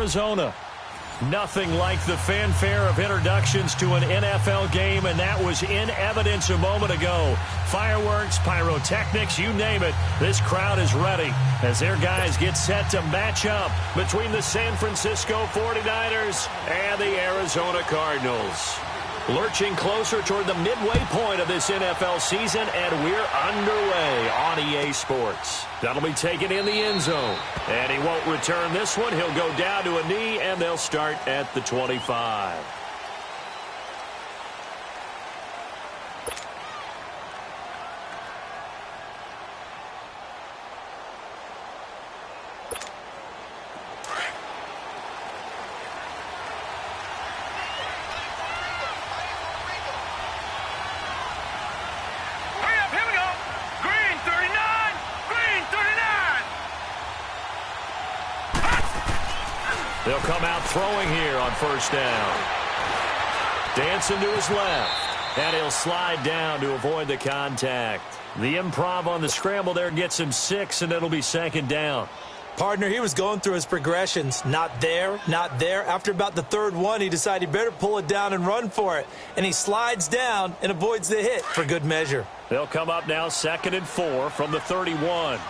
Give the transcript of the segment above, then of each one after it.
Arizona. Nothing like the fanfare of introductions to an NFL game, and that was in evidence a moment ago. Fireworks, pyrotechnics, you name it. This crowd is ready as their guys get set to match up between the San Francisco 49ers and the Arizona Cardinals. Lurching closer toward the midway point of this NFL season, and we're underway on EA Sports. That'll be taken in the end zone, and he won't return this one. He'll go down to a knee, and they'll start at the 25. They'll come out throwing here on first down. Dancing to his left, and he'll slide down to avoid the contact. The improv on the scramble there gets him 6, and it'll be second down. Partner, he was going through his progressions. Not there, not there. After about the third one, he decided he better pull it down and run for it. And he slides down and avoids the hit for good measure. They'll come up now 2nd and 4 from the 31.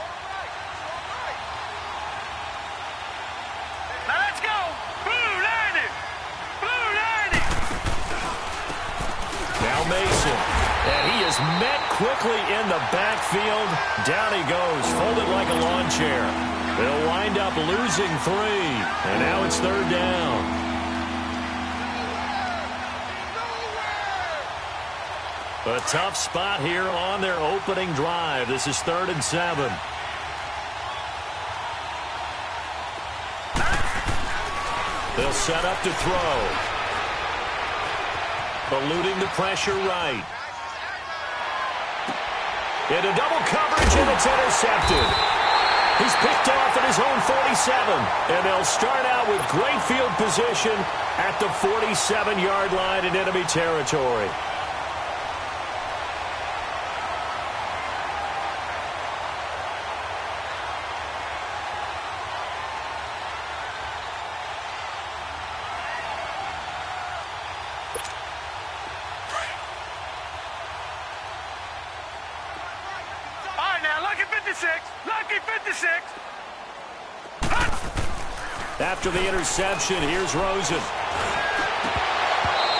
Mason, and he is met quickly in the backfield. Down he goes, folded like a lawn chair. They'll wind up losing 3, and now it's 3rd down. A tough spot here on their opening drive. This is 3rd and 7. They'll set up to throw. Eluding the pressure right. Into double coverage, and it's intercepted. He's picked off at his own 47. And they'll start out with great field position at the 47-yard line in enemy territory. After the interception, here's Rosen.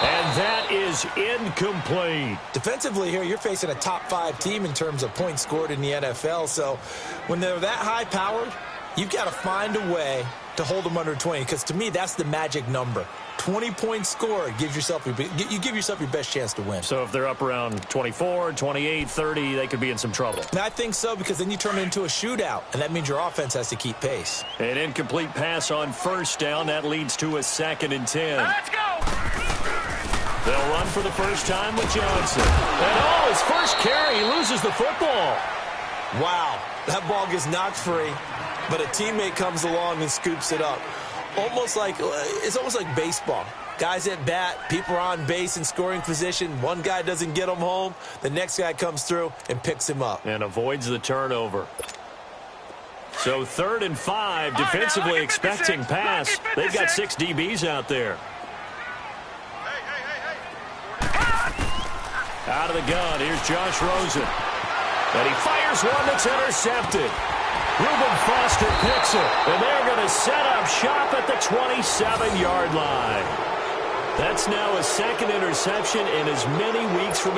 And that is incomplete. Defensively here, you're facing a top-5 team in terms of points scored in the NFL. So when they're that high-powered, you've got to find a way to hold them under 20. Because to me, that's the magic number. 20 points scored, you give yourself your best chance to win. So if they're up around 24, 28, 30, they could be in some trouble. And I think so, because then you turn it into a shootout, and that means your offense has to keep pace. An incomplete pass on first down. That leads to a 2nd and 10. Let's go! They'll run for the first time with Johnson. And his first carry, he loses the football. Wow, that ball gets knocked free, but a teammate comes along and scoops it up. It's almost like baseball. Guys at bat, people are on base in scoring position. One guy doesn't get him home. The next guy comes through and picks him up. And avoids the turnover. So 3rd and 5, defensively expecting pass. They've got 6 DBs out there. Out of the gun, here's Josh Rosen. And he fires one that's intercepted. Reuben Foster picks it, and they're going to set up shop at the 27-yard line. That's now a 2nd interception in as many weeks from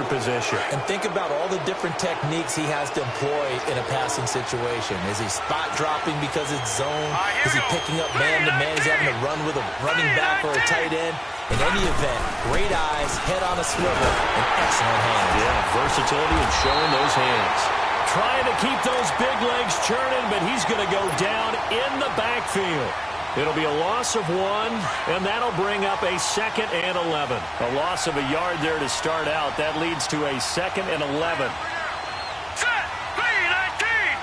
position. And think about all the different techniques he has to employ in a passing situation. Is he spot dropping because it's zone? Is he picking up man-to-man? Is he having to run with a running back or a tight end? In any event, great eyes, head on a swivel, and excellent hands. Yeah, versatility and showing those hands. Trying to keep those big legs churning, but he's going to go down in the backfield. It'll be a loss of 1, and that'll bring up a 2nd and 11. A loss of a yard there to start out. That leads to a 2nd and 11. Set! 3-19!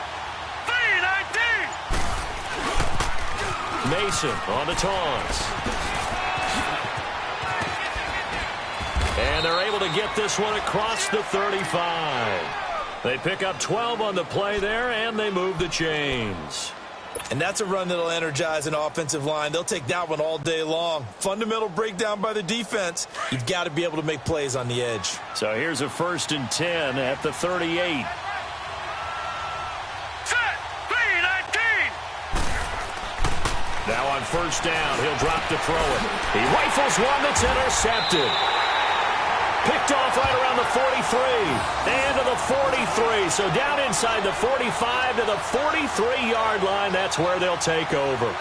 3-19! Mason on the taunts. And they're able to get this one across the 35. They pick up 12 on the play there, and they move the chains. And that's a run that'll energize an offensive line. They'll take that one all day long. Fundamental breakdown by the defense. You've got to be able to make plays on the edge. So here's a 1st and 10 at the 38. Now on 1st down, he'll drop to throw it. He rifles one that's intercepted. Picked off right around the 43 and to the 43. So down inside the 45 to the 43-yard line. That's where they'll take over.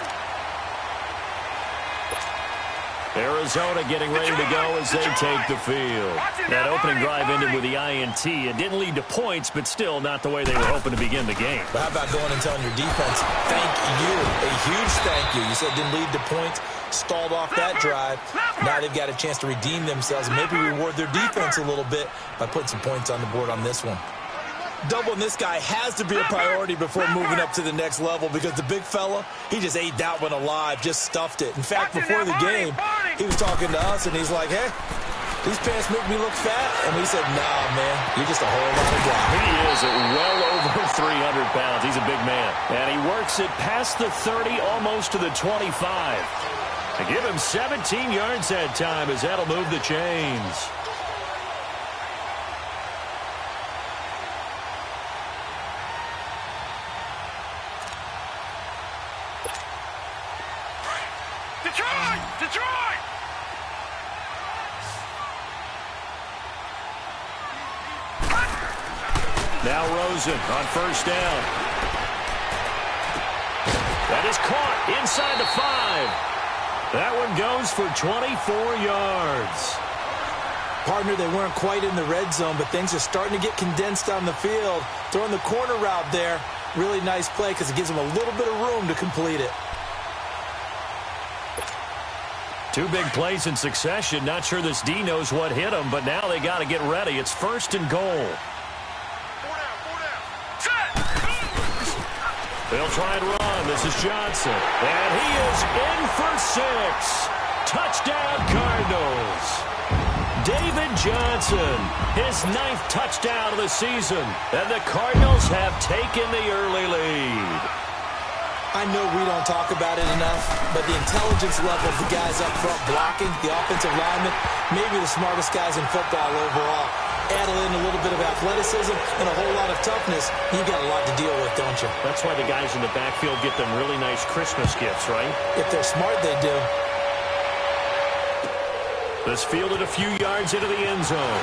Arizona getting ready to go as they take the field. That opening drive ended with the INT. It didn't lead to points, but still not the way they were hoping to begin the game. But how about going and telling your defense, thank you, a huge thank you. You said it didn't lead to points, stalled off that drive. Now they've got a chance to redeem themselves and maybe reward their defense a little bit by putting some points on the board on this one. Doubling this guy has to be a priority before moving up to the next level because the big fella, he just ate that one alive, just stuffed it. In fact, before the game, he was talking to us, and he's like, hey, these pants make me look fat. And we said, nah, man, you're just a whole lot of guy. He is at well over 300 pounds. He's a big man. And he works it past the 30, almost to the 25. To give him 17 yards that time as that'll move the chains. Detroit! Now Rosen on 1st down. That is caught inside the 5. That one goes for 24 yards. Partner, they weren't quite in the red zone, but things are starting to get condensed on the field. Throwing the corner route there. Really nice play because it gives them a little bit of room to complete it. 2 big plays in succession. Not sure this D knows what hit him, but now they got to get ready. It's 1st and goal. They'll try and run. This is Johnson. And he is in for 6. Touchdown, Cardinals. David Johnson, his 9th touchdown of the season. And the Cardinals have taken the early lead. I know we don't talk about it enough, but the intelligence level of the guys up front blocking, the offensive linemen, maybe the smartest guys in football overall. Add in a little bit of athleticism and a whole lot of toughness, you got a lot to deal with, don't you? That's why the guys in the backfield get them really nice Christmas gifts, right? If they're smart, they do. This fielded a few yards into the end zone.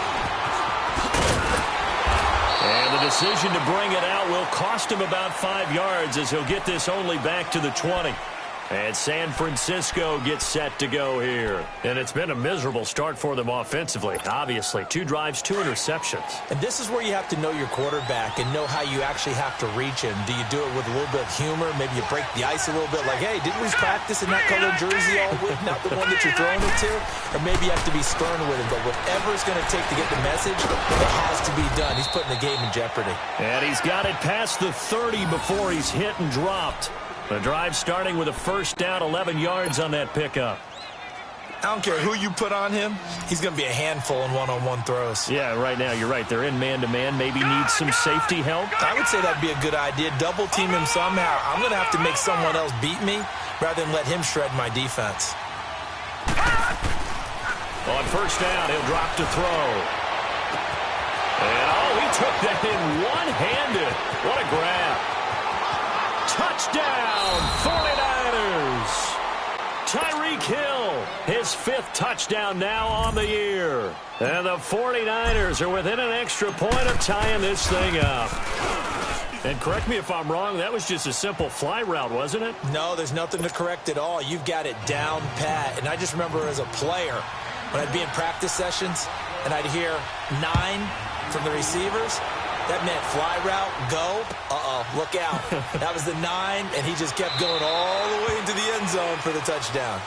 And the decision to bring it out will cost him about 5 yards as he'll get this only back to the 20. And San Francisco gets set to go here. And it's been a miserable start for them offensively. Obviously, 2 drives, 2 interceptions. And this is where you have to know your quarterback and know how you actually have to reach him. Do you do it with a little bit of humor? Maybe you break the ice a little bit like, hey, didn't we practice in that colored jersey all week? Not the one that you're throwing it to? Or maybe you have to be stern with him. But whatever it's going to take to get the message, it has to be done. He's putting the game in jeopardy. And he's got it past the 30 before he's hit and dropped. The drive starting with a 1st down, 11 yards on that pickup. I don't care who you put on him. He's going to be a handful in one-on-one throws. Yeah, right now, you're right. They're in man-to-man. Maybe needs some safety help. I would say that'd be a good idea. Double team him somehow. I'm going to have to make someone else beat me rather than let him shred my defense. On 1st down, he'll drop to throw. And, he took that in one-handed. What a grab. Touchdown, 49ers. Tyreek Hill, his 5th touchdown now on the year. And the 49ers are within an extra point of tying this thing up. And correct me if I'm wrong, that was just a simple fly route, wasn't it? No, there's nothing to correct at all. You've got it down pat. And I just remember as a player, when I'd be in practice sessions, and I'd hear 9 from the receivers, that meant fly route, go, look out. That was the 9, and he just kept going all the way into the end zone for the touchdown.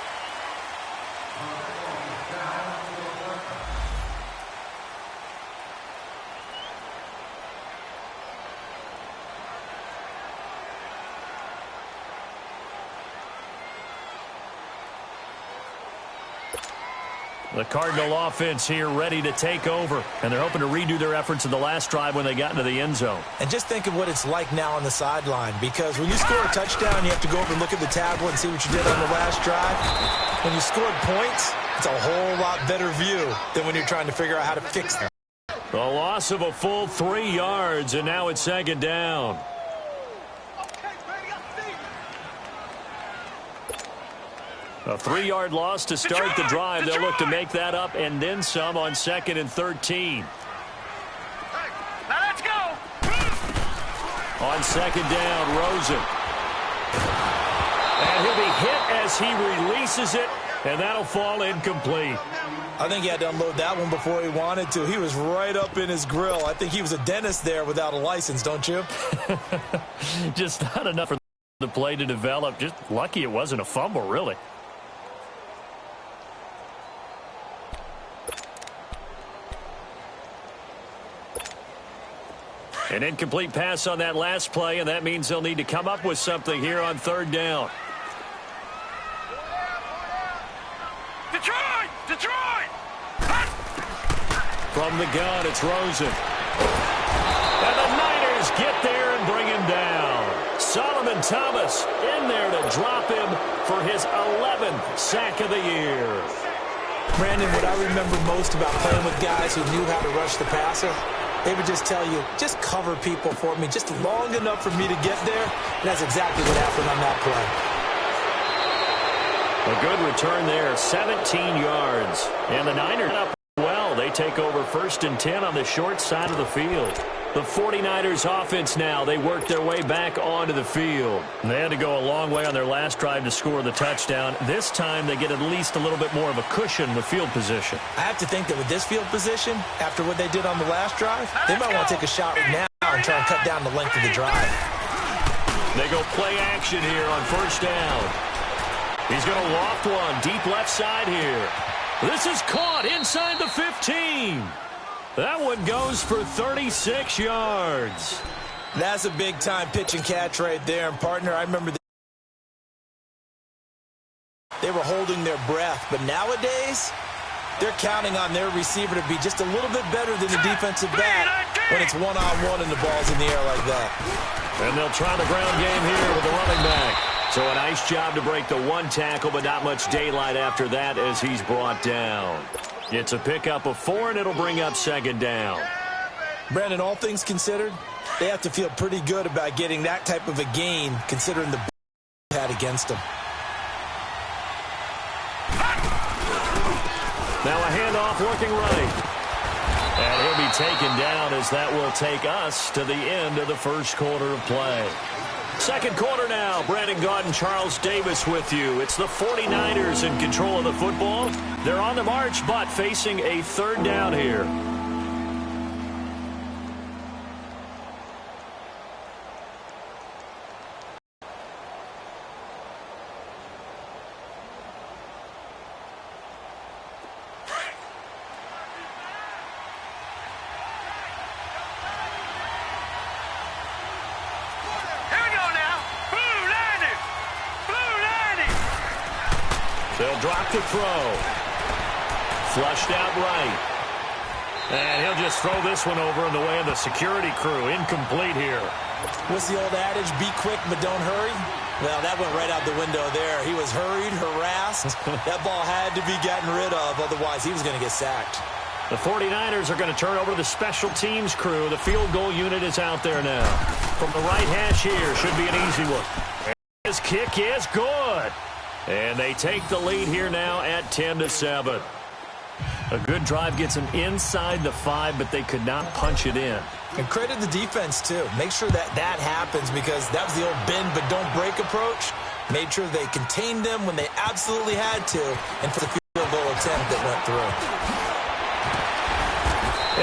The Cardinal offense here ready to take over, and they're hoping to redo their efforts in the last drive when they got into the end zone. And just think of what it's like now on the sideline, because when you score a touchdown, you have to go over and look at the tablet and see what you did on the last drive. When you scored points, it's a whole lot better view than when you're trying to figure out how to fix them. A loss of a full 3 yards, and now it's second down. A 3-yard loss to start the drive. They'll look to make that up and then some on 2nd and 13. Now let's go. On 2nd down, Rosen. And he'll be hit as he releases it, and that'll fall incomplete. I think he had to unload that one before he wanted to. He was right up in his grill. I think he was a dentist there without a license, don't you? Just not enough for the play to develop. Just lucky it wasn't a fumble, really. An incomplete pass on that last play, and that means they'll need to come up with something here on 3rd down. Detroit! Detroit! From the gun, it's Rosen. And the Niners get there and bring him down. Solomon Thomas in there to drop him for his 11th sack of the year. Brandon, what I remember most about playing with guys who knew how to rush the passer, they would just tell you, just cover people for me, just long enough for me to get there. And that's exactly what happened on that play. A good return there, 17 yards. And the Niners up well. They take over 1st and 10 on the short side of the field. The 49ers offense now, they work their way back onto the field. They had to go a long way on their last drive to score the touchdown. This time they get at least a little bit more of a cushion with field position. I have to think that with this field position, after what they did on the last drive, they might want to take a shot right now and try and cut down the length of the drive. They go play action here on 1st down. He's going to loft one deep left side here. This is caught inside the 15. That one goes for 36 yards. That's a big-time pitch and catch right there. And, partner, I remember they were holding their breath. But nowadays, they're counting on their receiver to be just a little bit better than the defensive back when it's one-on-one and the ball's in the air like that. And they'll try the ground game here with the running back. So a nice job to break the one tackle, but not much daylight after that as he's brought down. It's a pickup of 4, and it'll bring up 2nd down. Brandon, all things considered, they have to feel pretty good about getting that type of a gain, considering the had against them. Now a handoff working right. And he'll be taken down as that will take us to the end of the 1st quarter of play. 2nd quarter now. Brandon Gaudin, Charles Davis with you. It's the 49ers in control of the football. They're on the march, but facing a 3rd down here. They'll drop the throw. Flushed out right. And he'll just throw this one over in the way of the security crew. Incomplete here. What's the old adage? Be quick, but don't hurry. Well, that went right out the window there. He was hurried, harassed. That ball had to be gotten rid of. Otherwise, he was going to get sacked. The 49ers are going to turn over to the special teams crew. The field goal unit is out there now. From the right hash here, should be an easy one. His kick is good. And they take the lead here now at 10-7. A good drive gets them inside the 5, but they could not punch it in. And credit the defense, too. Make sure that happens, because that was the old bend but don't break approach. Made sure they contained them when they absolutely had to, and for the field goal attempt that went through.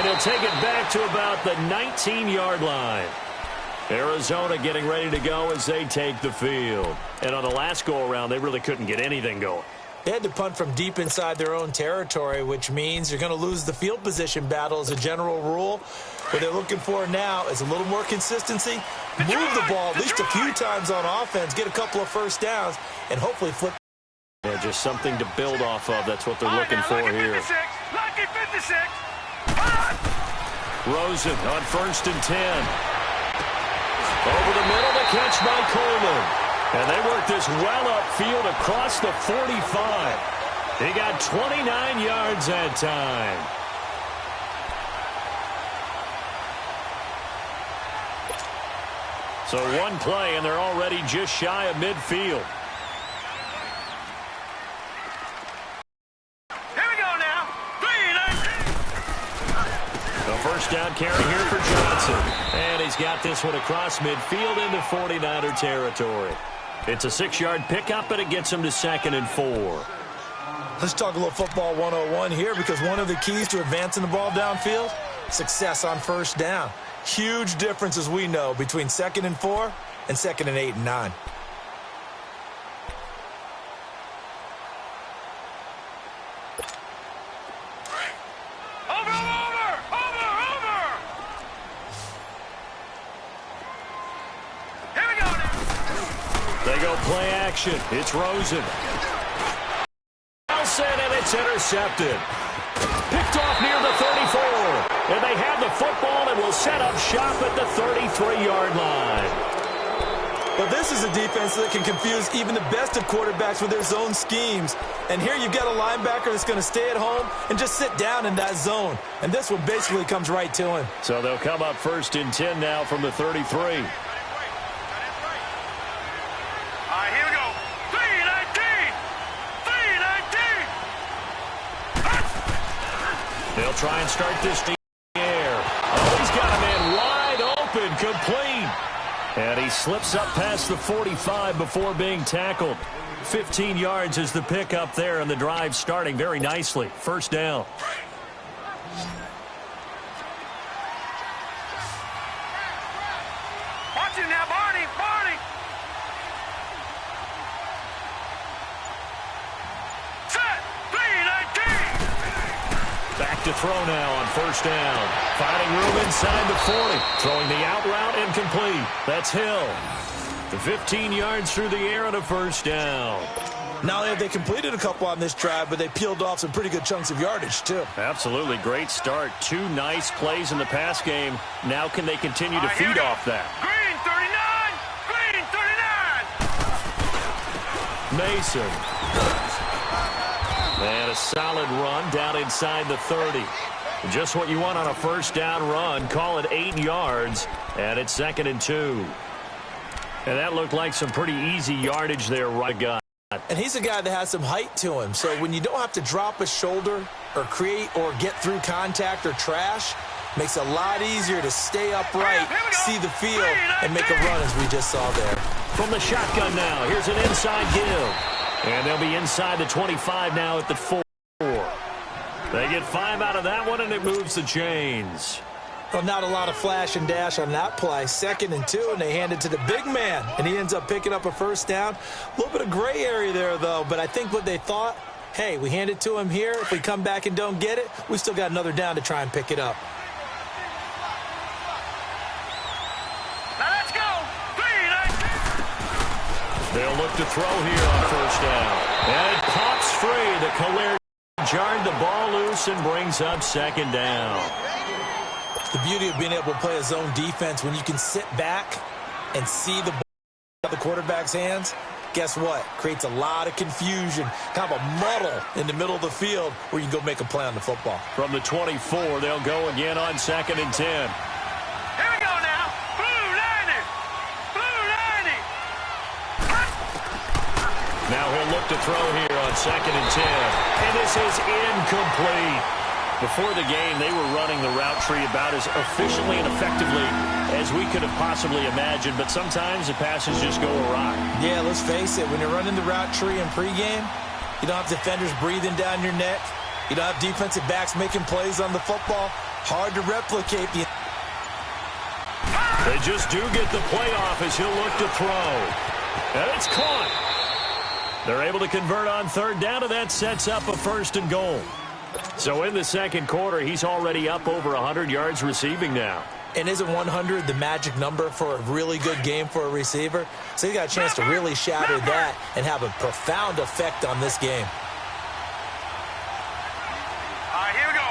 And he'll take it back to about the 19-yard line. Arizona getting ready to go as they take the field. And on the last go-around, they really couldn't get anything going. They had to punt from deep inside their own territory, which means you're going to lose the field position battle as a general rule. What they're looking for now is a little more consistency, move the ball at least a few times on offense, get a couple of first downs, and hopefully flip. It just something to build off of. That's what they're looking for here. Lucky 56. Rosen on 1st and 10. Over the middle, the catch by Coleman. And they work this well upfield across the 45. He got 29 yards that time. So one play, and they're already just shy of midfield. Here we go now. 3-19. The first down carry here for Johnson. And he's got this one across midfield into 49er territory. It's a 6-yard pickup, and it gets him to 2nd and 4. Let's talk a little football 101 here, because one of the keys to advancing the ball downfield, success on first down. Huge difference, as we know, between 2nd and 4 and 2nd and 8 and 9. Over. Here we go now. They go play action. It's Rosen. And it's intercepted. Picked off near the 34. And they have the football and will set up shop at the 33-yard line. But this is a defense that can confuse even the best of quarterbacks with their zone schemes. And here you've got a linebacker that's going to stay at home and just sit down in that zone. And this one basically comes right to him. So they'll come up 1st and 10 now from the 33. They'll try and start this in the air. Oh, he's got a man wide open, complete. And he slips up past the 45 before being tackled. 15 yards is the pickup there, and the drive starting very nicely. First down. Watch him now, Barney. Set. 3-19. Back to throw now on first down. Finding room inside the 40. Throwing the out route incomplete. That's Hill. The 15 yards through the air and a first down. Not only have they completed a couple on this drive, but they peeled off some pretty good chunks of yardage, too. Absolutely. Great start. 2 nice plays in the pass game. Now can they continue to feed off that? Green 39. Mason. And a solid run down inside the 30. Just what you want on a first down run. Call it 8 yards, and it's 2nd and 2. And that looked like some pretty easy yardage there, right, guy. And he's a guy that has some height to him. So when you don't have to drop a shoulder or create or get through contact or trash, makes it a lot easier to stay upright, see the field, and make a run, as we just saw there. From the shotgun now, here's an inside give. And they'll be inside the 25 now at the 4. They get 5 out of that one, and it moves the chains. Well, not a lot of flash and dash on that play. 2nd and 2, and they hand it to the big man, and he ends up picking up a first down. A little bit of gray area there, though, but I think what they thought, hey, we hand it to him here. If we come back and don't get it, we still got another down to try and pick it up. Now let's go. 3-19. They'll look to throw here on first down. And it pops free. The Calais jarred the ball loose and brings up 2nd down. The beauty of being able to play a zone defense when you can sit back and see the ball out of the quarterback's hands, guess what? Creates a lot of confusion, kind of a muddle in the middle of the field where you can go make a play on the football. From the 24, they'll go again on 2nd and 10. Here we go now. Blue 90. Now he'll look to throw here on 2nd and 10. And this is incomplete. Before the game, they were running the route tree about as efficiently and effectively as we could have possibly imagined, but sometimes the passes just go awry. Yeah, let's face it, when you're running the route tree in pregame, you don't have defenders breathing down your neck. You don't have defensive backs making plays on the football. Hard to replicate. They just do get the playoff as he'll look to throw. And it's caught. They're able to convert on 3rd down, and that sets up a 1st and goal. So in the 2nd quarter, he's already up over 100 yards receiving now. And isn't 100 the magic number for a really good game for a receiver? So he got a chance to really shatter that and have a profound effect on this game. All right, here we go.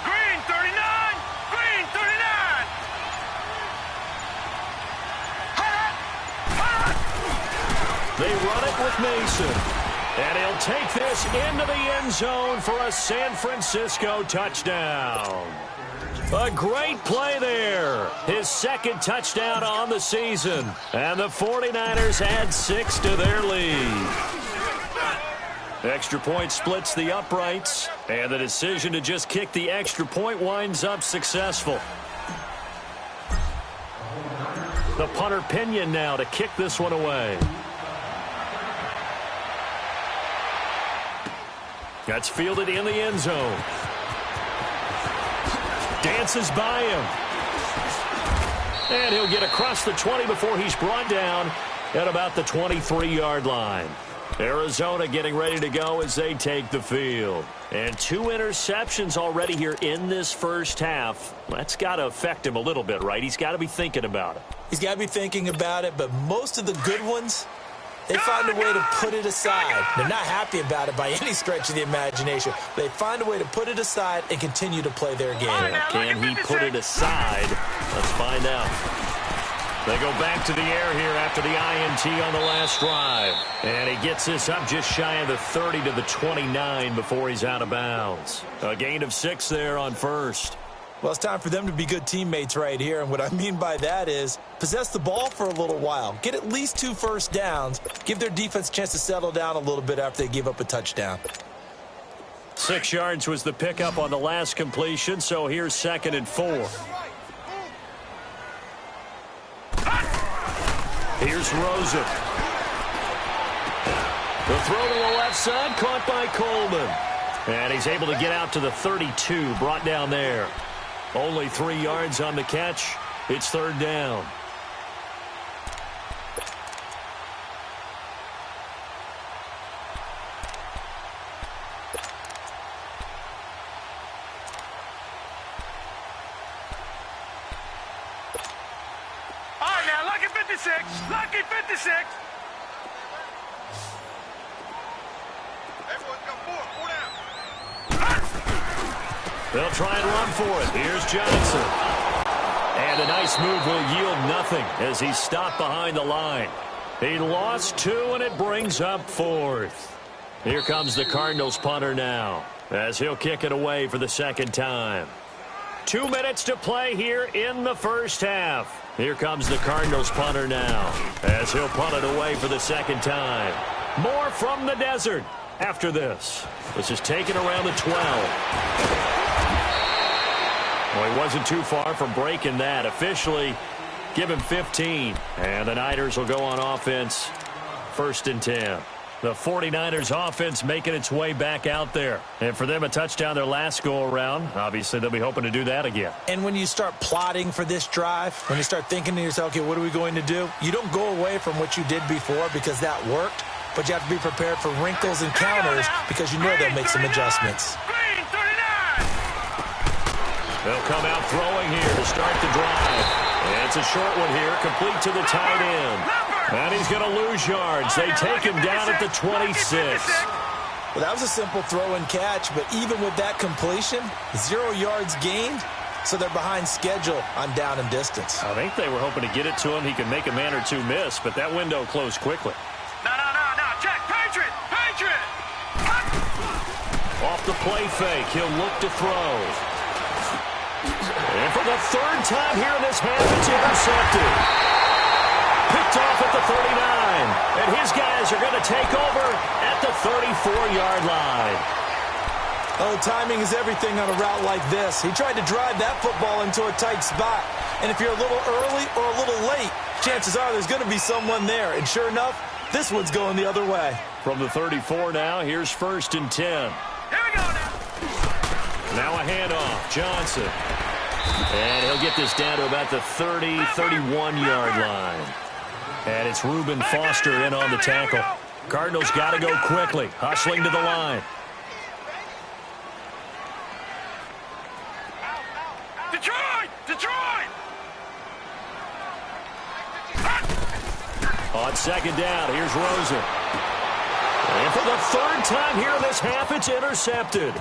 Green 39. Green 39. They run it with Mason. And he'll take this into the end zone for a San Francisco touchdown. A great play there. His second touchdown on the season. And the 49ers add 6 to their lead. Extra point splits the uprights. And the decision to just kick the extra point winds up successful. The punter Pinion now to kick this one away. That's fielded in the end zone. Dances by him. And he'll get across the 20 before he's brought down at about the 23-yard line. Arizona getting ready to go as they take the field. And 2 interceptions already here in this first half. That's got to affect him a little bit, right? He's got to be thinking about it. He's got to be thinking about it, but most of the good ones, they find a way to put it aside. They're not happy about it by any stretch of the imagination. They find a way to put it aside and continue to play their game. Can he put it aside? Let's find out. They go back to the air here after the INT on the last drive. And he gets this up just shy of the 30 to the 29 before he's out of bounds. A gain of 6 there on first. Well, it's time for them to be good teammates right here. And what I mean by that is possess the ball for a little while. Get at least 2 first downs. Give their defense a chance to settle down a little bit after they give up a touchdown. 6 yards was the pickup on the last completion, so here's 2nd and 4. Here's Rosen. The throw to the left side, caught by Coleman. And he's able to get out to the 32, brought down there. Only 3 yards on the catch. It's 3rd down. All right, now, lucky 56. Lucky 56. Everyone's got 4 down. They'll try and run for it. Here's Johnson. And a nice move will yield nothing as he's stopped behind the line. He lost 2, and it brings up 4th. Here comes the Cardinals punter now as he'll kick it away for the 2nd time. 2 minutes to play here in the first half. Here comes the Cardinals punter now as he'll punt it away for the 2nd time. More from the desert after this. This is taken around the 12. Well, he wasn't too far from breaking that. Officially, give him 15. And the Niners will go on offense. 1st and 10. The 49ers offense making its way back out there. And for them, a touchdown their last go-around. Obviously, they'll be hoping to do that again. And when you start plotting for this drive, when you start thinking to yourself, okay, what are we going to do? You don't go away from what you did before because that worked. But you have to be prepared for wrinkles and counters because you know they'll make some adjustments. Green 39. They'll come out throwing here to start the drive. And it's a short one here, complete to the tight end. And he's going to lose yards. They take him down at the 26. Well, that was a simple throw and catch, but even with that completion, 0 yards gained, so they're behind schedule on down and distance. I think they were hoping to get it to him. He could make a man or 2 miss, but that window closed quickly. No. Check. Patriot. Off the play fake, he'll look to throw. And for the 3rd time here in this half, it's intercepted. Picked off at the 39. And his guys are going to take over at the 34-yard line. Oh, timing is everything on a route like this. He tried to drive that football into a tight spot. And if you're a little early or a little late, chances are there's going to be someone there. And sure enough, this one's going the other way. From the 34 now, here's 1st and 10. Here we go now. Now a handoff. Johnson. And he'll get this down to about the 30, 31-yard line. And it's Reuben Foster in on the tackle. Cardinals got to go quickly, hustling to the line. Detroit! On second down, here's Rosen. And for the third time here in this half, it's intercepted.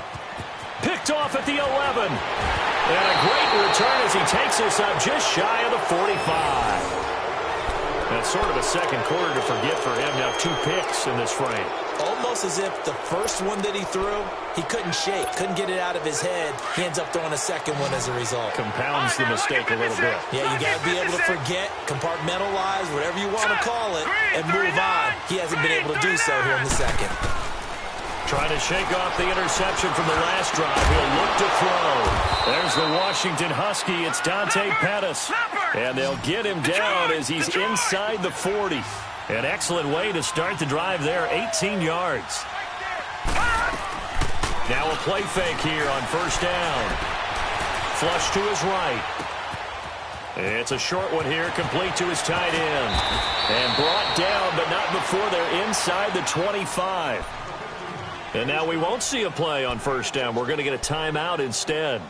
Picked off at the 11. And a great return as he takes us up just shy of the 45. That's sort of a second quarter to forget for him. Now 2 picks in this frame. Almost as if the first one that he threw, he couldn't shake, couldn't get it out of his head. He ends up throwing a second one as a result. Compounds the mistake a little bit. Yeah, you got to be able to forget, compartmentalize, whatever you want to call it, and move on. He hasn't been able to do so here in the second. Trying to shake off the interception from the last drive. He'll look to throw. There's the Washington Husky. It's Dante Pettis. And they'll get him down as he's inside the 40. An excellent way to start the drive there, 18 yards. Now a play fake here on first down. Flush to his right. It's a short one here, complete to his tight end. And brought down, but not before they're inside the 25. And now we won't see a play on first down. We're going to get a timeout instead,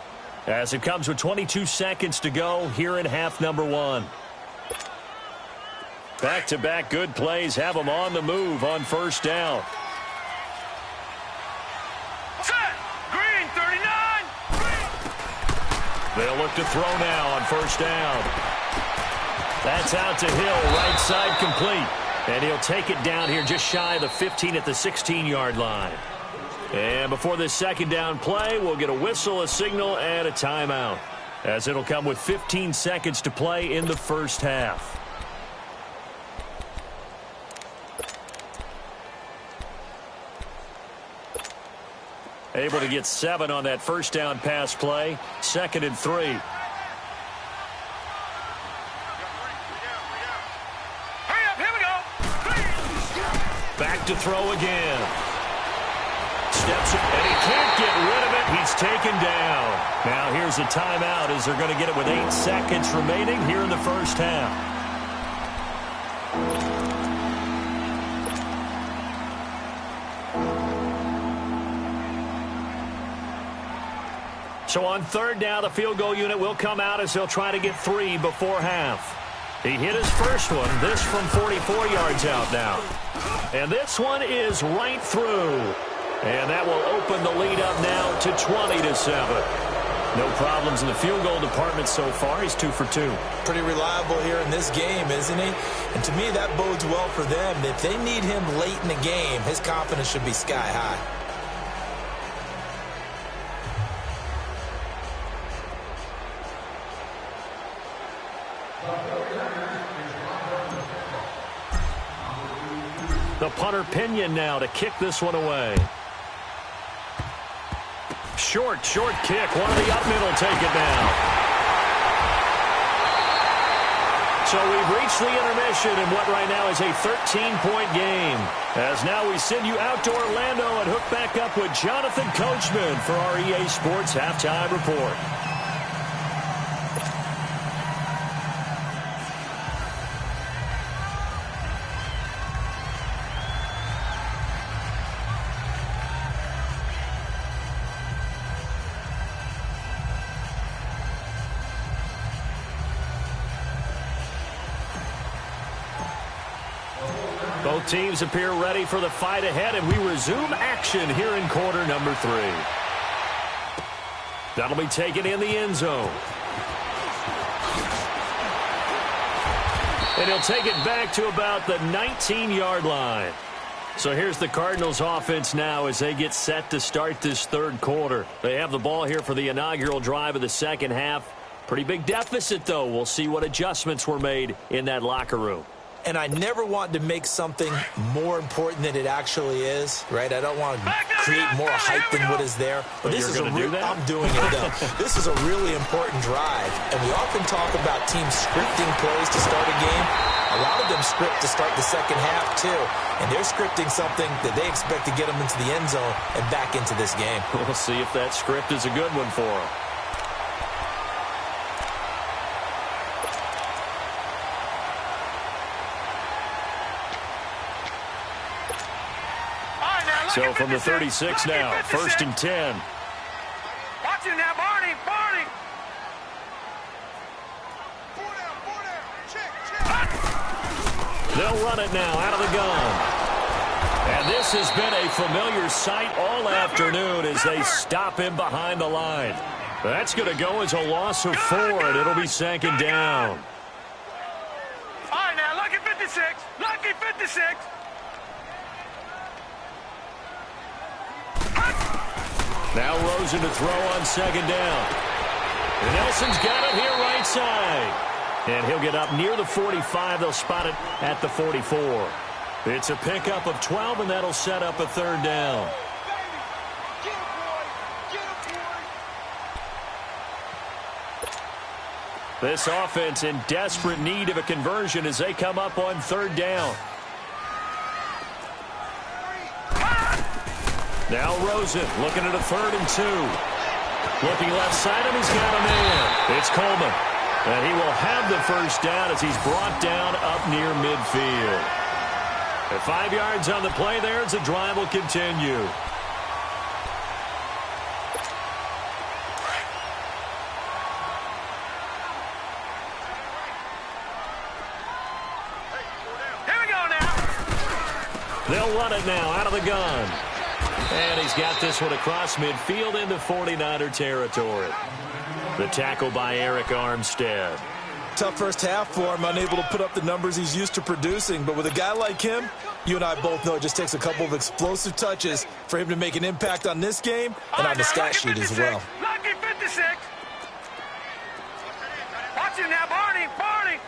as it comes with 22 seconds to go here in half number 1. Back-to-back good plays have them on the move on first down. Set. Green, 39. They'll look to throw now on first down. That's out to Hill, right side complete. And he'll take it down here just shy of the 15 at the 16-yard line. And before this second down play, we'll get a whistle, a signal, and a timeout, as it'll come with 15 seconds to play in the first half. Able to get 7 on that first down pass play. 2nd and 3. Hurry up, here we go. Back to throw again. Steps, and he can't get rid of it. He's taken down. Now here's a timeout as they're going to get it with 8 seconds remaining here in the first half. So on third down, the field goal unit will come out as they'll try to get 3 before half. He hit his first one, this from 44 yards out now. And this one is right through. And that will open the lead up now to 20-7. No problems in the field goal department so far. He's 2 for 2. Pretty reliable here in this game, isn't he? And to me, that bodes well for them. If they need him late in the game, his confidence should be sky high. The punter Pinion now to kick this one away. Short kick. One of the up middle take it down. So we've reached the intermission in what right now is a 13-point game. As now we send you out to Orlando and hook back up with Jonathan Coachman for our EA Sports Halftime Report. Both teams appear ready for the fight ahead, and we resume action here in quarter number 3. That'll be taken in the end zone. And he'll take it back to about the 19-yard line. So here's the Cardinals offense now as they get set to start this third quarter. They have the ball here for the inaugural drive of the second half. Pretty big deficit, though. We'll see what adjustments were made in that locker room. And I never want to make something more important than it actually is, right? I don't want to create more hype than what is there. But this is I'm doing it, though. This is a really important drive. And we often talk about teams scripting plays to start a game. A lot of them script to start the second half, too. And they're scripting something that they expect to get them into the end zone and back into this game. We'll see if that script is a good one for them. So from the 36 now, 1st and 10. Watch him now, Barney. They'll run it now out of the gun. And this has been a familiar sight all afternoon as they stop him behind the line. That's going to go as a loss of 4, and it'll be second down. All right, now, lucky 56. Lucky 56. Now Rosen to throw on second down. And Nelson's got it here right side. And he'll get up near the 45. They'll spot it at the 44. It's a pickup of 12, and that'll set up a third down. This offense in desperate need of a conversion as they come up on third down. Now Rosen looking at a 3rd and 2. Looking left side, and he's got a man. It's Coleman. And he will have the first down as he's brought down up near midfield. At 5 yards on the play there as the drive will continue. Here we go now. They'll run it now out of the gun. And he's got this one across midfield into 49er territory. The tackle by Eric Armstead. Tough first half for him, unable to put up the numbers he's used to producing. But with a guy like him, you and I both know it just takes a couple of explosive touches for him to make an impact on this game and on the stat sheet as well. Lucky 56. Watch him now, Barney. Barney.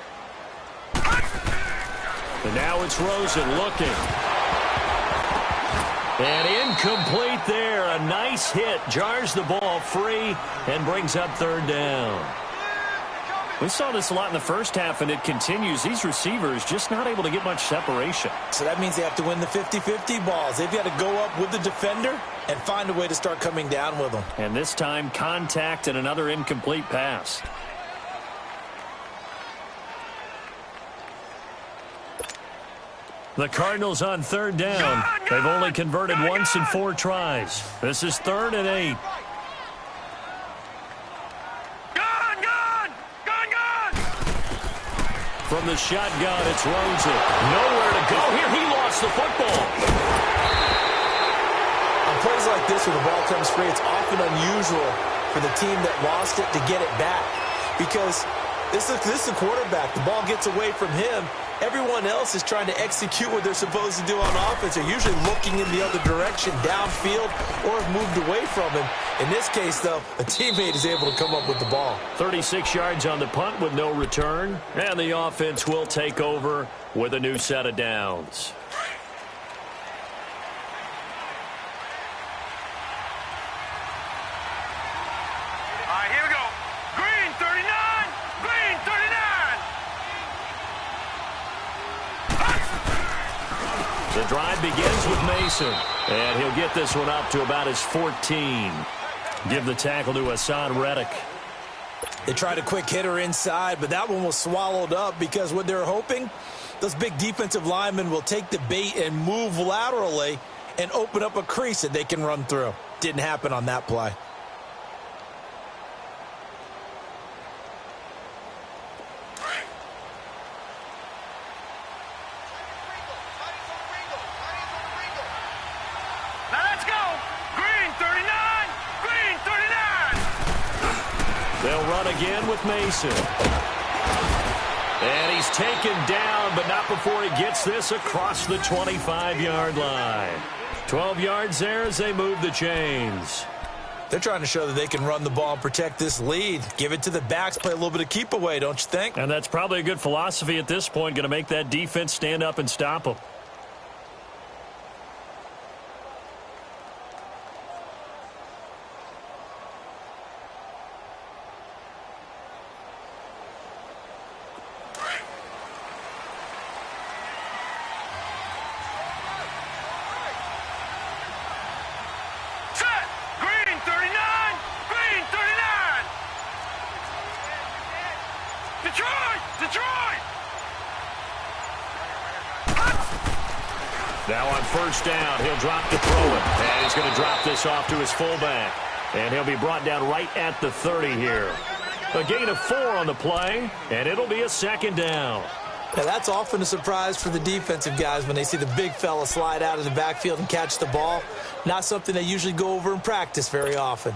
And now it's Rosen looking. And incomplete there. A nice hit. Jars the ball free and brings up third down. We saw this a lot in the first half, and it continues. These receivers just not able to get much separation. So that means they have to win the 50-50 balls. They've got to go up with the defender and find a way to start coming down with them. And this time, contact and another incomplete pass. The Cardinals on third down. They've only converted once in 4 tries. This is 3rd and 8. From the shotgun, it's Rosen. Nowhere to go here. He lost the football. On plays like this where the ball comes free, it's often unusual for the team that lost it to get it back. Because this is the quarterback. The ball gets away from him. Everyone else is trying to execute what they're supposed to do on offense. They're usually looking in the other direction, downfield, or have moved away from him. In this case, though, a teammate is able to come up with the ball. 36 yards on the punt with no return. And the offense will take over with a new set of downs. All right, here we go. Green 39. Green 39. The drive begins with Mason. And he'll get this one up to about his 14. Give the tackle to Hassan Reddick. They tried a quick hitter inside, but that one was swallowed up because what they're hoping, those big defensive linemen will take the bait and move laterally and open up a crease that they can run through. Didn't happen on that play. Now let's go. Green 39. Green 39. They'll run again with Mason. And he's taken down, but not before he gets this across the 25-yard line. 12 yards there as they move the chains. They're trying to show that they can run the ball and protect this lead. Give it to the backs, play a little bit of keep away, don't you think? And that's probably a good philosophy at this point, going to make that defense stand up and stop them. Now on first down, he'll drop to throw it. And he's going to drop this off to his fullback. And he'll be brought down right at the 30 here. A gain of 4 on the play, and it'll be a second down. Now, that's often a surprise for the defensive guys when they see the big fella slide out of the backfield and catch the ball. Not something they usually go over in practice very often.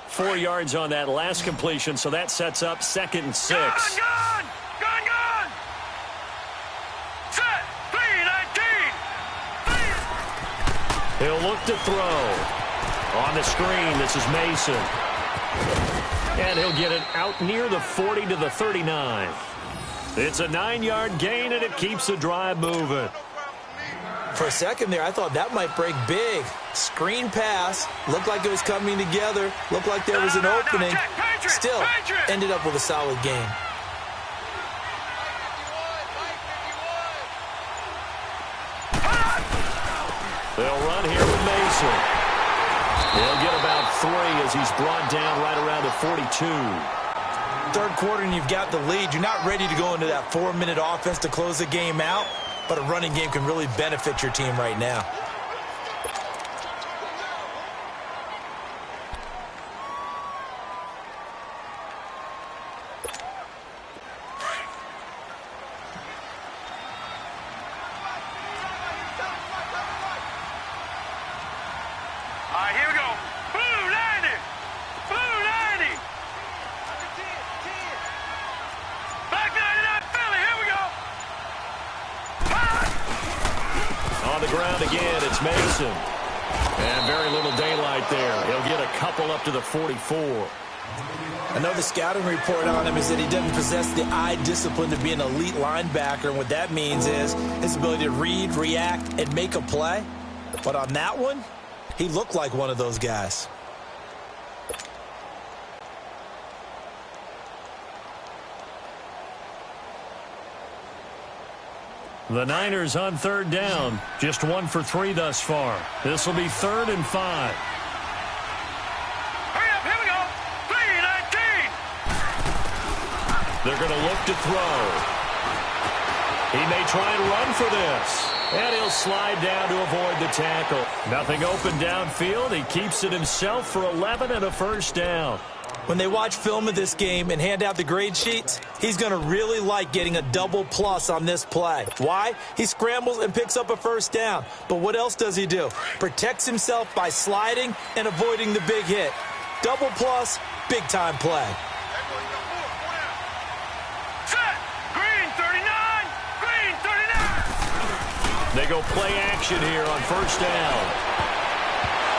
Four yards on that last completion, so that sets up 2nd and 6. Gun! Set! 3-19! He'll look to throw. On the screen, this is Mason. And he'll get it out near the 40 to the 39. It's a 9-yard gain, and it keeps the drive moving. For a second there, I thought that might break big. Screen pass. Looked like it was coming together. Looked like there was an opening. Still, ended up with a solid gain. They'll run here with Mason. He'll get about 3 as he's brought down right around the 42. Third quarter and you've got the lead. You're not ready to go into that 4-minute offense to close the game out, but a running game can really benefit your team right now. All right, here we go. Blue 90! Blue 90! Back 99 Philly, here we go! On the ground again, it's Mason. And very little daylight there. He'll get a couple up to the 44. I know the scouting report on him is that he doesn't possess the eye discipline to be an elite linebacker, and what that means is his ability to read, react, and make a play. But on that one, he looked like one of those guys. The Niners on 3rd down. Just 1 for 3 thus far. This will be 3rd and 5. Hurry up, here we go! 3-19! They're going to look to throw. He may try and run for this. And he'll slide down to avoid the tackle. Nothing open downfield. He keeps it himself for 11 and a first down. When they watch film of this game and hand out the grade sheets, he's going to really like getting a double plus on this play. Why? He scrambles and picks up a first down. But what else does he do? Protects himself by sliding and avoiding the big hit. Double plus, big-time play. Set! Green 39! Green 39! They go play action here on first down.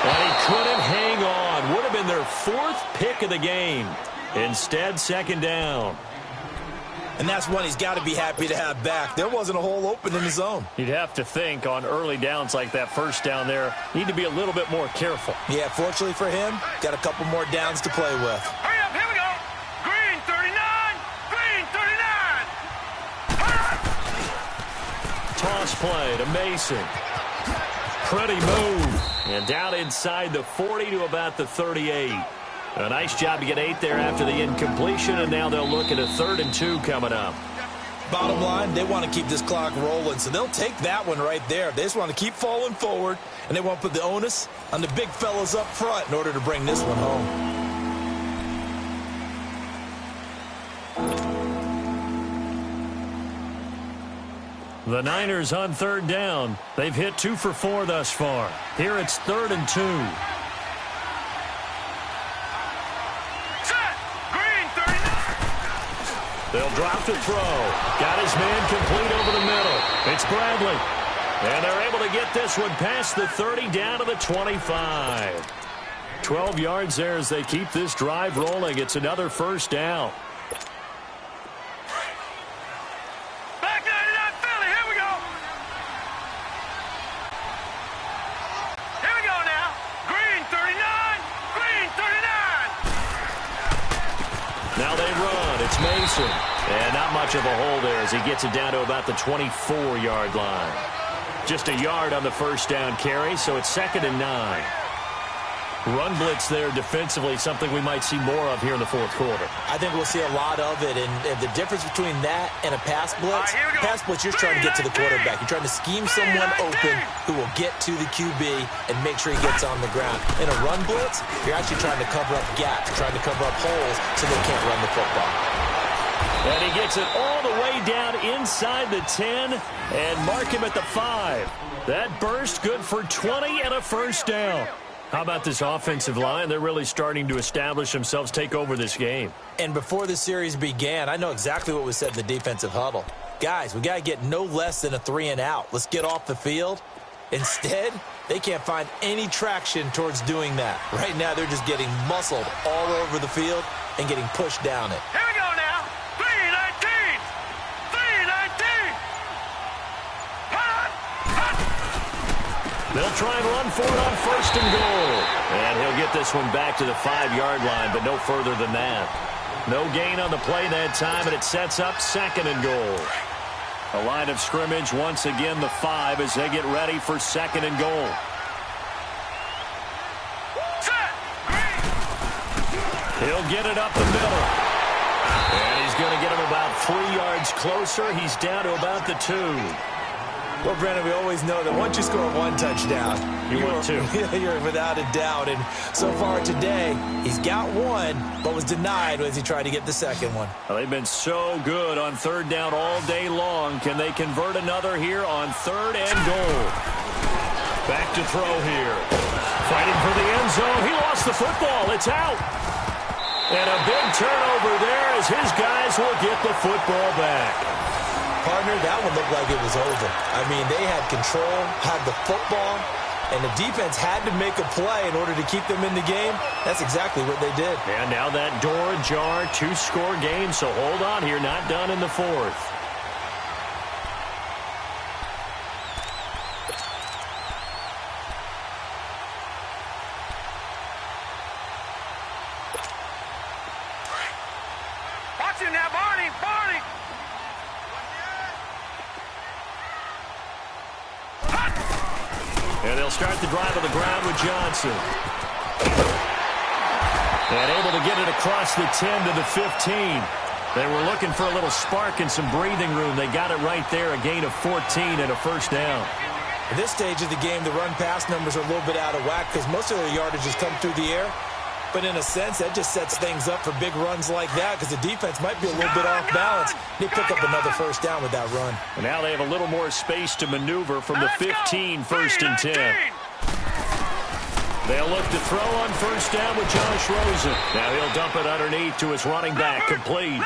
And he couldn't hang on. Would have been their 4th pick of the game. Instead, 2nd down. And that's one he's got to be happy to have back. There wasn't a hole open in the zone. You'd have to think on early downs like that first down there, need to be a little bit more careful. Yeah, fortunately for him, got a couple more downs to play with. Hurry up, here we go! Green 39! Green 39! Toss play to Mason. Pretty move. And down inside the 40 to about the 38. A nice job to get 8 there after the incompletion, and now they'll look at a 3rd and 2 coming up. Bottom line, they want to keep this clock rolling, so they'll take that one right there. They just want to keep falling forward, and they want to put the onus on the big fellas up front in order to bring this one home. The Niners on 3rd down. They've hit 2 for 4 thus far. Here it's 3rd and 2. Set! Green 39! They'll drop to throw. Got his man complete over the middle. It's Bradley. And they're able to get this one past the 30 down to the 25. 12 yards there as they keep this drive rolling. It's another first down. Now they run. It's Mason. And not much of a hole there as he gets it down to about the 24-yard line. Just a yard on the first down carry, so it's 2nd and 9. run blitz there defensively, something we might see more of here in the fourth quarter. I think we'll see a lot of it, and the difference between that and a pass blitz, you're trying to get to the quarterback. You're trying to scheme someone open who will get to the QB and make sure he gets on the ground. In a run blitz, you're actually trying to cover up gaps, trying to cover up holes so they can't run the football. And he gets it all the way down inside the 10 and mark him at the 5. That burst good for 20 and a first down. How about this offensive line? They're really starting to establish themselves, take over this game. And before the series began, I know exactly what was said in the defensive huddle. Guys, we got to get no less than a 3 and out. Let's get off the field. Instead, they can't find any traction towards doing that. Right now, they're just getting muscled all over the field and getting pushed down it. Here we go now. 3-19. 3-19. Hot. They'll try and run for it on first and goal. And he'll get this one back to the 5-yard line, but no further than that. No gain on the play that time, and it sets up second and goal. A line of scrimmage, once again, the 5 as they get ready for second and goal. He'll get it up the middle. And he's going to get him about 3 yards closer. He's down to about the 2. Well, Brandon, we always know that once you score one touchdown, you're without a doubt. And so far today, he's got one, but was denied as he tried to get the second one. Well, they've been so good on third down all day long. Can they convert another here on third and goal? Back to throw here. Fighting for the end zone. He lost the football. It's out. And a big turnover there as his guys will get the football back. Partner, that one looked like it was over. I mean, they had control, had the football, and the defense had to make a play in order to keep them in the game. That's exactly what they did. And now that door ajar, 2-score game, so hold on here, not done in the fourth. Watch him now, Barney. Barney. And they'll start the drive on the ground with Johnson. And able to get it across the 10 to the 15. They were looking for a little spark and some breathing room. They got it right there, a gain of 14 and a first down. At this stage of the game, the run-pass numbers are a little bit out of whack because most of their yardage has come through the air. But in a sense, that just sets things up for big runs like that because the defense might be a little bit off balance. They pick up another first down with that run. And now they have a little more space to maneuver from the 15, first and 10. They'll look to throw on first down with Josh Rosen. Now he'll dump it underneath to his running back, complete.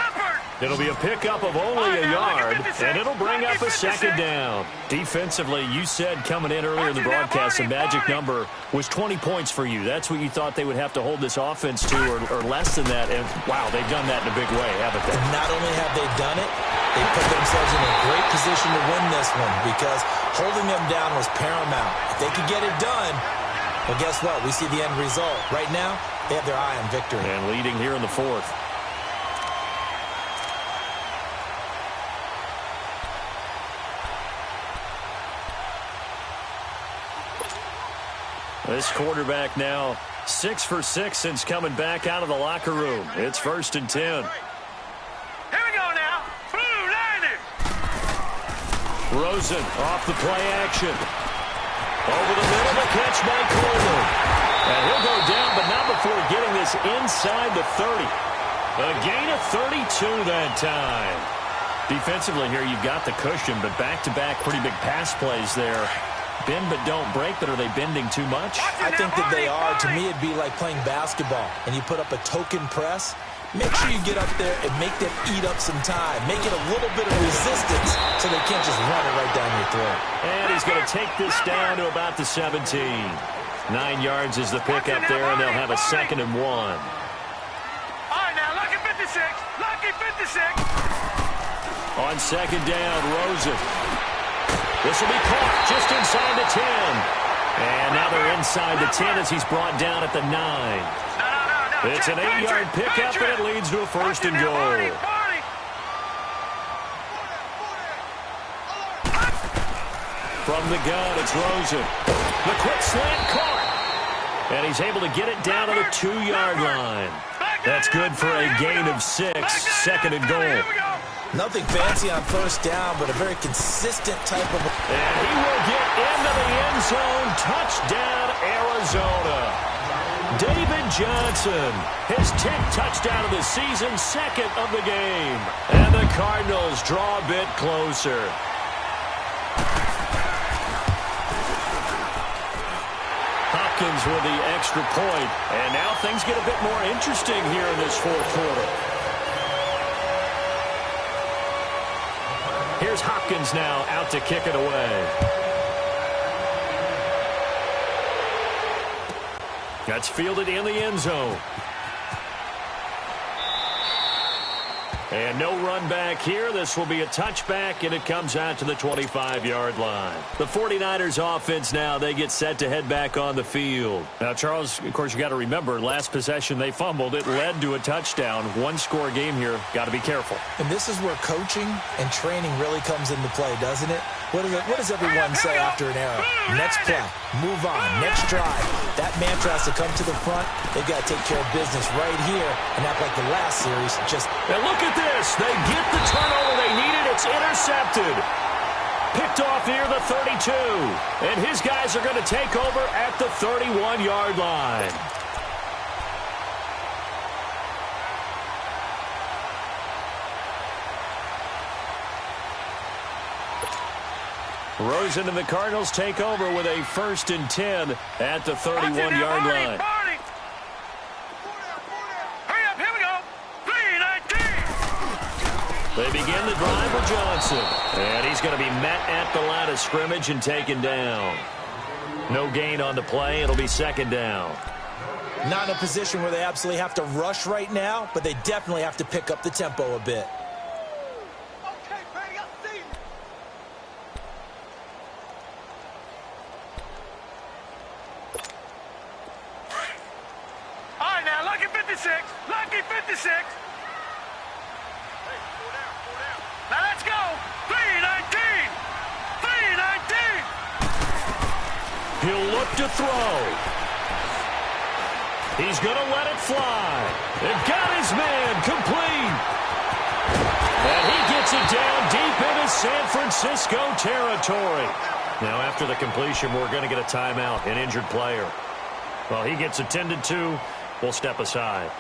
It'll be a pickup of only a yard, and it'll bring up a second down. Defensively, you said coming in earlier in the broadcast, the magic number was 20 points for you. That's what you thought they would have to hold this offense to, or less than that. And, wow, they've done that in a big way, haven't they? And not only have they done it, they put themselves in a great position to win this one because holding them down was paramount. If they could get it done, well, guess what? We see the end result. Right now, they have their eye on victory. And leading here in the fourth. This quarterback now 6 for 6 since coming back out of the locker room. It's first and 10. Here we go now. Blue 90. Rosen off the play action. Over the middle, the catch by Coleman. And he'll go down, but not before getting this inside the 30. A gain of 32 that time. Defensively here, you've got the cushion, but back-to-back pretty big pass plays there. Bend but don't break, but are they bending too much? I think that they are. To me, it'd be like playing basketball, and you put up a token press. Make sure you get up there and make them eat up some time. Make it a little bit of resistance so they can't just run it right down your throat. And he's going to take this down to about the 17. 9 yards is the pickup there, and they'll have a second and 1. All right, now, lucky 56. Lucky 56. On second down, Rosen. This will be caught just inside the 10. And now they're inside the 10 as he's brought down at the 9. It's an 8-yard pickup, and it leads to a first and goal. From the gun, it's Rosen. The quick slant caught. And he's able to get it down to the 2-yard line. That's good for a gain of 6, 2nd and goal. Nothing fancy on first down, but a very consistent type of... And he will get into the end zone. Touchdown, Arizona. David Johnson, his 10th touchdown of the season, 2nd of the game. And the Cardinals draw a bit closer. Hopkins with the extra point. And now things get a bit more interesting here in this 4th quarter. Here's Hopkins now out to kick it away. That's fielded in the end zone. And no run back here. This will be a touchback, and it comes out to the 25-yard line. The 49ers offense now, they get set to head back on the field. Now, Charles, of course, you got to remember, last possession they fumbled. It led to a touchdown. One-score game here. Got to be careful. And this is where coaching and training really comes into play, doesn't it? What does everyone say after an error? Next play, move on, next drive. That mantra has to come to the front. They've got to take care of business right here and act like the last series. And look at this. They get the turnover they needed. It's intercepted. Picked off near the 32. And his guys are going to take over at the 31-yard line. Rosen and the Cardinals take over with a 1st and 10 at the 31-yard line. Hurry up, here we go. 3-19. They begin the drive with Johnson. And he's going to be met at the line of scrimmage and taken down. No gain on the play. It'll be 2nd down. Not in a position where they absolutely have to rush right now, but they definitely have to pick up the tempo a bit. Lucky 56. Now let's go. 3-19. 3-19. He'll look to throw. He's going to let it fly. And got his man complete. And he gets it down deep into San Francisco territory. Now after the completion, we're going to get a timeout, an injured player. Well, he gets attended to. We'll step aside.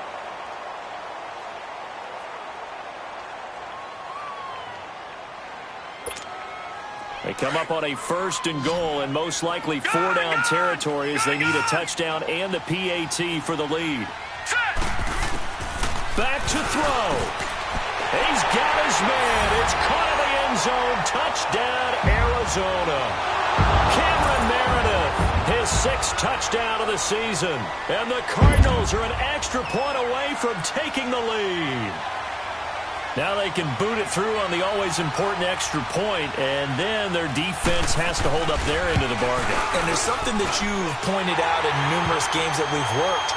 They come up on a 1st and goal and most likely 4-down territory as they need a touchdown and the PAT for the lead. Back to throw. He's got his man. It's caught in the end zone. Touchdown, Arizona. Cameron Meredith, his 6th touchdown of the season. And the Cardinals are an extra point away from taking the lead. Now they can boot it through on the always important extra point, and then their defense has to hold up their end of the bargain. And there's something that you've pointed out in numerous games that we've worked.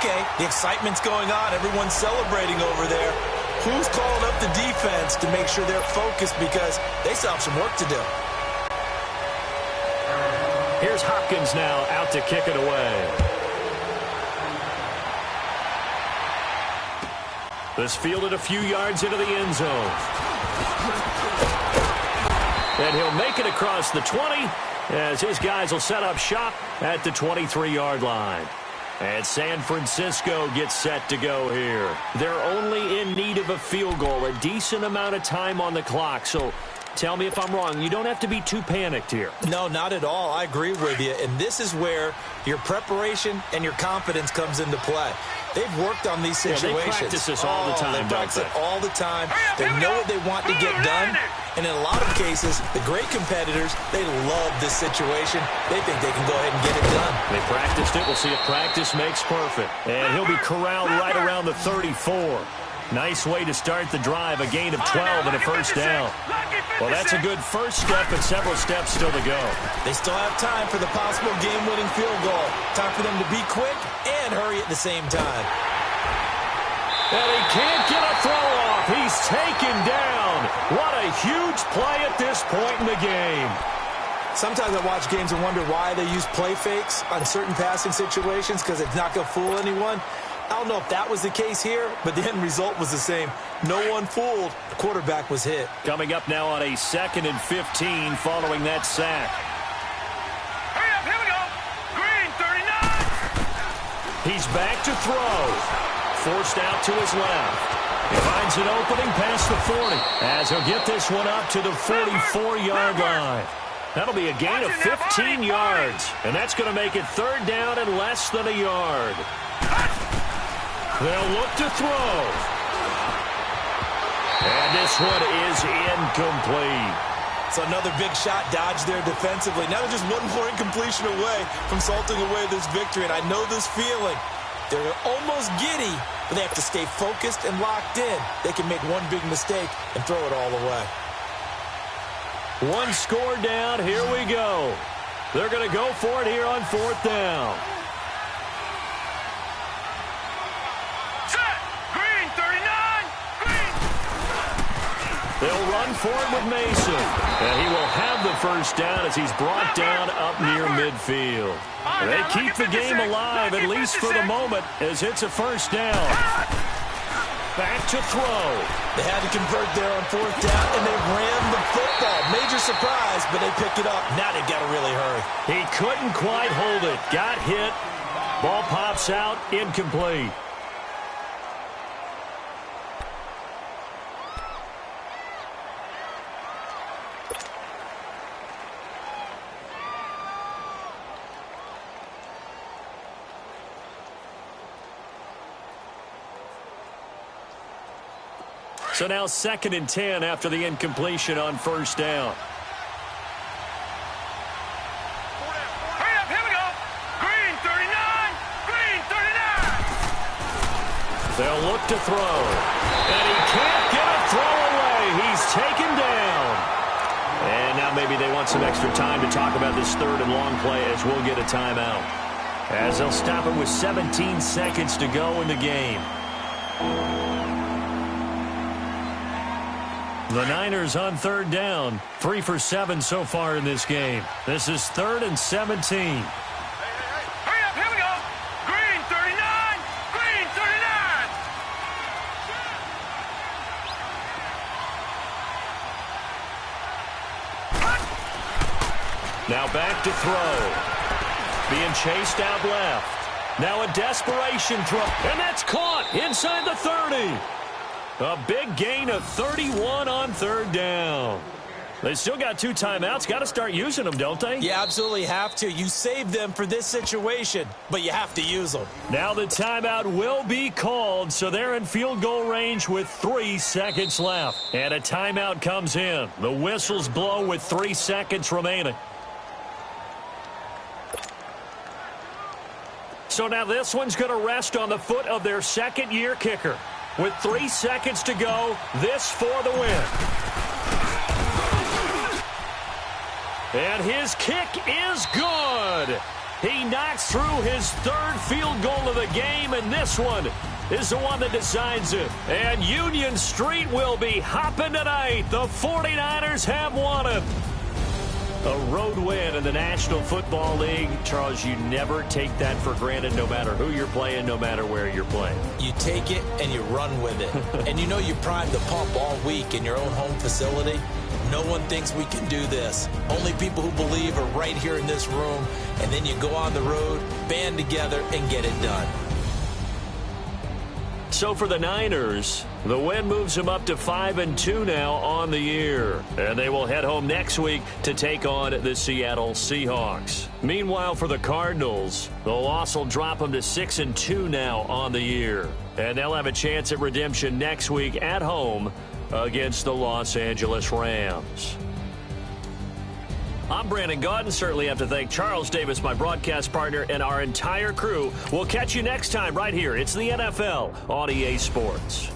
Okay, the excitement's going on. Everyone's celebrating over there. Who's calling up the defense to make sure they're focused because they still have some work to do? Here's Hopkins now out to kick it away. This fielded a few yards into the end zone. And he'll make it across the 20 as his guys will set up shop at the 23-yard line. And San Francisco gets set to go here. They're only in need of a field goal, a decent amount of time on the clock. So tell me if I'm wrong. You don't have to be too panicked here. No, not at all. I agree with you. And this is where your preparation and your confidence comes into play. They've worked on these situations. They practice this all the time, They practice it all the time. They Hurry up, know what they want to get done. And in a lot of cases, the great competitors, they love this situation. They think they can go ahead and get it done. They practiced it. We'll see if practice makes perfect. And he'll be corralled right around the 34. Nice way to start the drive, a gain of 12 and a first down. Well, that's a good first step and several steps still to go. They still have time for the possible game-winning field goal. Time for them to be quick and hurry at the same time. And he can't get a throw off. He's taken down. What a huge play at this point in the game. Sometimes I watch games and wonder why they use play fakes on certain passing situations because it's not going to fool anyone. I don't know if that was the case here, but the end result was the same. No one fooled. The quarterback was hit. Coming up now on a 2nd and 15 following that sack. Hurry up, here we go. Green, 39. He's back to throw. Forced out to his left. He finds an opening past the 40 as he'll get this one up to the 44-yard line. That'll be a gain of 15 yards, and that's going to make it 3rd down and less than a yard. They'll look to throw. And this one is incomplete. So another big shot dodged there defensively. Now just one more incompletion away from salting away this victory, and I know this feeling. They're almost giddy, but they have to stay focused and locked in. They can make one big mistake and throw it all away. One score down. Here we go. They're going to go for it here on 4th down. Set. Green, 39. Green. They'll run for it with Mason. And he will have the 1st down as he's brought down up near midfield. They keep the game alive, at least for the moment, as it's a 1st down. Back to throw. They had to convert there on 4th down, and they ran the football. Major surprise, but they picked it up. Now they've got to really hurry. He couldn't quite hold it. Got hit. Ball pops out. Incomplete. So now 2nd and 10 after the incompletion on 1st down. Hurry up, here we go. Green, 39. Green, 39. They'll look to throw. And he can't get a throw away. He's taken down. And now maybe they want some extra time to talk about this 3rd and long play as we'll get a timeout. As they'll stop it with 17 seconds to go in the game. The Niners on 3rd down. 3 for 7 so far in this game. This is 3rd and 17. Hurry up, here we go. Green, 39. Green, 39. Now back to throw. Being chased out left. Now a desperation throw. And that's caught inside the 30. A big gain of 31 on 3rd down. They still got 2 timeouts. Got to start using them, don't they? You absolutely have to. You save them for this situation, but you have to use them. Now the timeout will be called, so they're in field goal range with 3 seconds left. And a timeout comes in. The whistles blow with 3 seconds remaining. So now this one's going to rest on the foot of their 2nd-year kicker. With 3 seconds to go, this for the win. And his kick is good. He knocks through his 3rd field goal of the game, and this one is the one that decides it. And Union Street will be hopping tonight. The 49ers have won it. A road win in the National Football League. Charles, you never take that for granted no matter who you're playing, no matter where you're playing. You take it and you run with it. And you know you primed the pump all week in your own home facility. No one thinks we can do this. Only people who believe are right here in this room. And then you go on the road, band together, and get it done. So for the Niners, the win moves them up to 5-2 now on the year. And they will head home next week to take on the Seattle Seahawks. Meanwhile, for the Cardinals, the loss will drop them to 6-2 now on the year. And they'll have a chance at redemption next week at home against the Los Angeles Rams. I'm Brandon Gaudin. Certainly have to thank Charles Davis, my broadcast partner, and our entire crew. We'll catch you next time right here. It's the NFL on EA Sports.